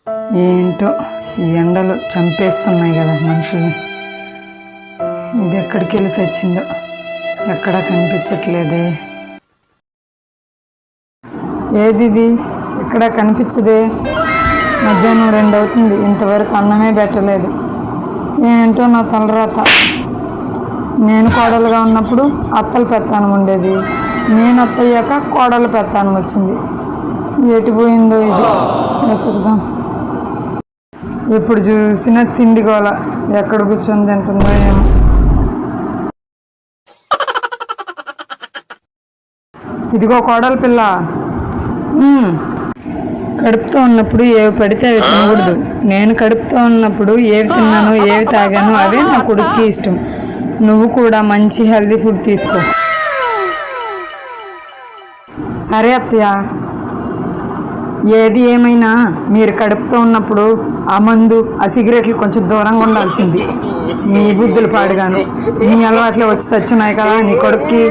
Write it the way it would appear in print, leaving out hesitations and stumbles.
ఏంటో ఈ ఎండలు చంపేస్తున్నాయి కదా మనుషుల్ని. ఇది ఎక్కడికి వెళ్ళి వచ్చిందో ఎక్కడా కనిపించట్లేదే. ఏది ఇది ఎక్కడా కనిపించదే. మధ్యాహ్నం 2 అవుతుంది, ఇంతవరకు అన్నమే పెట్టలేదు. ఏంటో నా తలరాత. నేను కోడలుగా ఉన్నప్పుడు అత్తలు పెత్తానం ఉండేది, నేను అత్తయ్యాక కోడలు పెత్తానం వచ్చింది. ఎటు పోయిందో ఇది, వెతుకుదాం. ఎప్పుడు చూసినా తిండి గోల, ఎక్కడ కూర్చొని తింటుందో ఏమో. ఇదిగో కోడలు పిల్ల, కడుపుతో ఉన్నప్పుడు ఏవి పడితే అవి తినకూడదు. నేను కడుపుతో ఉన్నప్పుడు ఏవి తిన్నానో ఏవి తాగానో అవే నా కొడుక్కి ఇష్టం. నువ్వు కూడా మంచి హెల్దీ ఫుడ్ తీసుకో. సరే అత్తయ్య. ఏది ఏమైనా మీరు కడుపుతో ఉన్నప్పుడు ఆ మందు ఆ సిగరెట్లు కొంచెం దూరంగా ఉండాల్సింది. మీ బుద్ధులు పాడుగాను, మీ అలవాట్లే వచ్చి చచ్చున్నాయి కదా నీ కొడుక్కి.